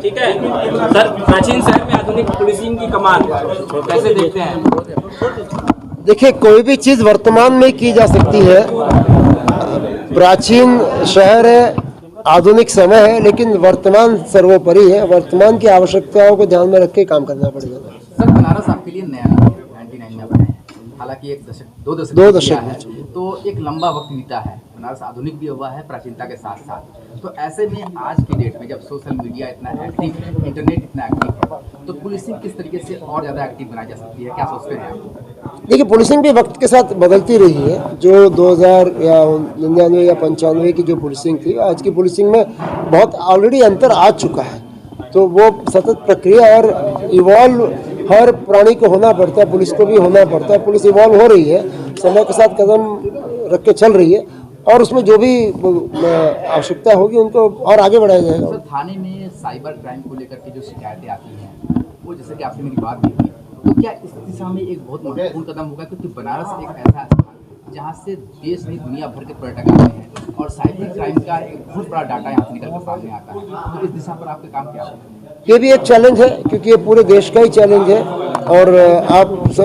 ठीक है सर, प्राचीन शहर में आधुनिक पुलिसिंग की कमान कैसे देखते हैं? देखिए, कोई भी चीज़ वर्तमान में की जा सकती है। प्राचीन शहर है, आधुनिक समय है, लेकिन वर्तमान सर्वोपरि है। वर्तमान की आवश्यकताओं को ध्यान में रख के काम करना पड़ेगा। सर, बनारस आपके लिए नया 99 में बना है, हालांकि दो दशक है, तो एक लंबा वक्त बीता है। बनारस आधुनिक भी हुआ है प्राचीनता के साथ साथ। तो ऐसे में आज की डेट में जब सोशल मीडिया इतना एक्टिव है, इंटरनेट इतना एक्टिव है, तो पुलिसिंग किस तरीके से और ज़्यादा एक्टिव बनाई जा सकती है? क्या सोचते हैं आप? देखिए, पुलिसिंग भी वक्त के साथ बदलती रही है। जो 2000 या 99 या 95 की जो पुलिसिंग थी, आज की पुलिसिंग में बहुत ऑलरेडी अंतर आ चुका है। तो वो सतत प्रक्रिया और इवॉल्व हर प्राणी को होना पड़ता है, पुलिस को भी होना पड़ता है। पुलिस इवॉल्व हो रही है, समय के साथ कदम रख के चल रही है, और उसमें जो भी आवश्यकता होगी उनको और आगे बढ़ाया जाएगा। सर, थाने में साइबर क्राइम को लेकर के जो शिकायतें आती हैं, वो जैसे कि आपसे मेरी बात भी हुई, तो क्या इस दिशा में एक बहुत महत्वपूर्ण कदम होगा? क्योंकि बनारस एक ऐसा स्थान जहाँ से देश नहीं दुनिया भर के पर्यटक आते हैं, और साइबर क्राइम का एक बहुत बड़ा डाटा यहाँ से निकल कर सामने आता है। तो इस दिशा पर आपके काम क्या होगा? ये भी एक चैलेंज है, क्योंकि ये पूरे देश का ही चैलेंज है। और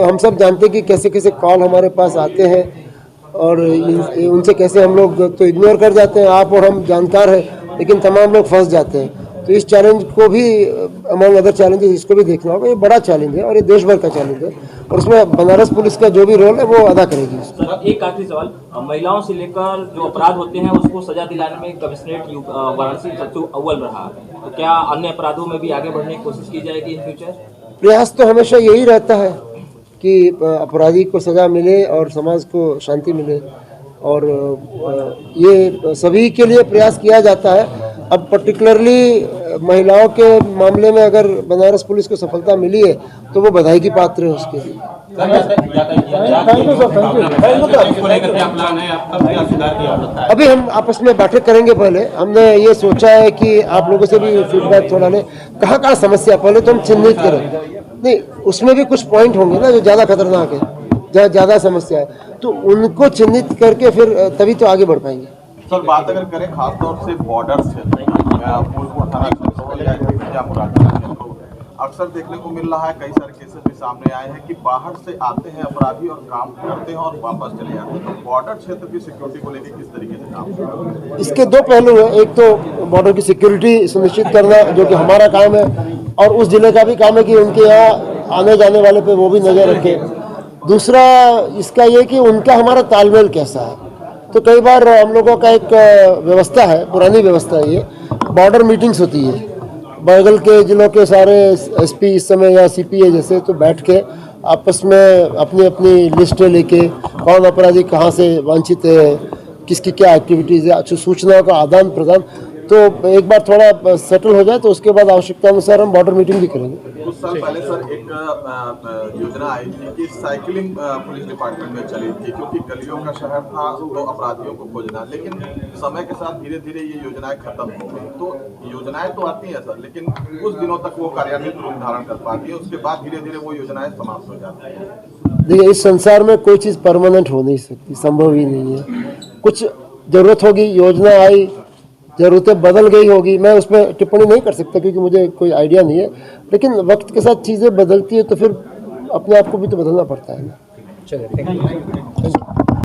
हम सब जानते हैं कि कैसे कैसे कॉल हमारे पास आते हैं, और उनसे कैसे हम लोग तो इग्नोर कर जाते हैं। आप और हम जानकार हैं, लेकिन तमाम लोग फंस जाते हैं। तो इस चैलेंज को भी, अमंग अदर चैलेंजेस, इसको भी देखना होगा। ये बड़ा चैलेंज है और ये देश भर का चैलेंज है, और उसमें बनारस पुलिस का जो भी रोल है वो अदा करेगी। सर, एक आखिरी सवाल, महिलाओं से लेकर जो अपराध होते हैं उसको सजा दिलाने में कमिश्नरेट वाराणसी सबसे अव्वल रहा, तो क्या अन्य अपराधों में भी आगे बढ़ने की कोशिश की जाएगी इन फ्यूचर? प्रयास तो हमेशा यही रहता है कि अपराधी को सजा मिले और समाज को शांति मिले, और ये सभी के लिए प्रयास किया जाता है। अब पर्टिकुलरली महिलाओं के मामले में अगर बनारस पुलिस को सफलता मिली है तो वो बधाई की पात्र है उसके लिए। अभी हम आपस में बैठक करेंगे। पहले हमने ये सोचा है कि आप लोगों से भी फीडबैक थोड़ा लें, कहाँ समस्या पहले तो हम चिन्हित करें। नहीं, उसमें भी कुछ पॉइंट होंगे ना जो ज़्यादा खतरनाक है, जहाँ ज़्यादा समस्या है, तो उनको चिन्हित करके फिर तभी तो आगे बढ़ पाएंगे। सर, बात अगर करें खासतौर से बॉर्डर क्षेत्र, फूलपुर थाना क्षेत्र, तो अक्सर देखने को मिल रहा है, कई सारे केसेस भी सामने आए हैं कि बाहर से आते हैं अपराधी और काम करते हैं और वापस चले जाते हैं। तो बॉर्डर क्षेत्र की सिक्योरिटी को लेकर किस तरीके से काम करते हैं? इसके दो पहलू हैं। एक तो बॉर्डर की सिक्योरिटी सुनिश्चित करना, जो कि हमारा काम है, और उस जिले का भी काम है कि उनके यहाँ आने जाने वाले पे वो भी नज़र रखें। दूसरा इसका ये कि उनका हमारा तालमेल कैसा है। तो कई बार हम लोगों का एक व्यवस्था है, पुरानी व्यवस्था है, ये बॉर्डर मीटिंग्स होती है बगल के जिलों के सारे एसपी इस समय या सीपीए जैसे, तो बैठ के आपस में अपनी अपनी लिस्टें लेके कौन अपराधी कहाँ से वांछित है, किसकी क्या एक्टिविटीज़ है, अच्छी सूचनाओं का आदान प्रदान। तो एक बार थोड़ा सेटल हो जाए तो उसके बाद आवश्यकता अनुसार हम बॉर्डर मीटिंग भी करेंगे। कुछ साल पहले सर एक योजना आई थी कि साइकिलिंग पुलिस डिपार्टमेंट में चली थी, क्योंकि गलियों का शहर था तो अपराधियों को खोजना, लेकिन समय के साथ धीरे धीरे ये योजनाएं खत्म हो गई। तो योजनाएं तो आती हैं सर, लेकिन कुछ दिनों तक वो कार्यान्वित रूप धारण कर पाती है, उसके बाद धीरे धीरे वो योजनाएं समाप्त हो जाती है। देखिए, इस संसार में कोई चीज़ परमानेंट हो नहीं सकती, संभव ही नहीं है। कुछ जरूरत होगी, योजना आई, ज़रूरतें बदल गई होगी, मैं उस पर टिप्पणी नहीं कर सकता क्योंकि मुझे कोई आइडिया नहीं है। लेकिन वक्त के साथ चीज़ें बदलती है तो फिर अपने आप को भी तो बदलना पड़ता है ना। चलिए, थैंक यू।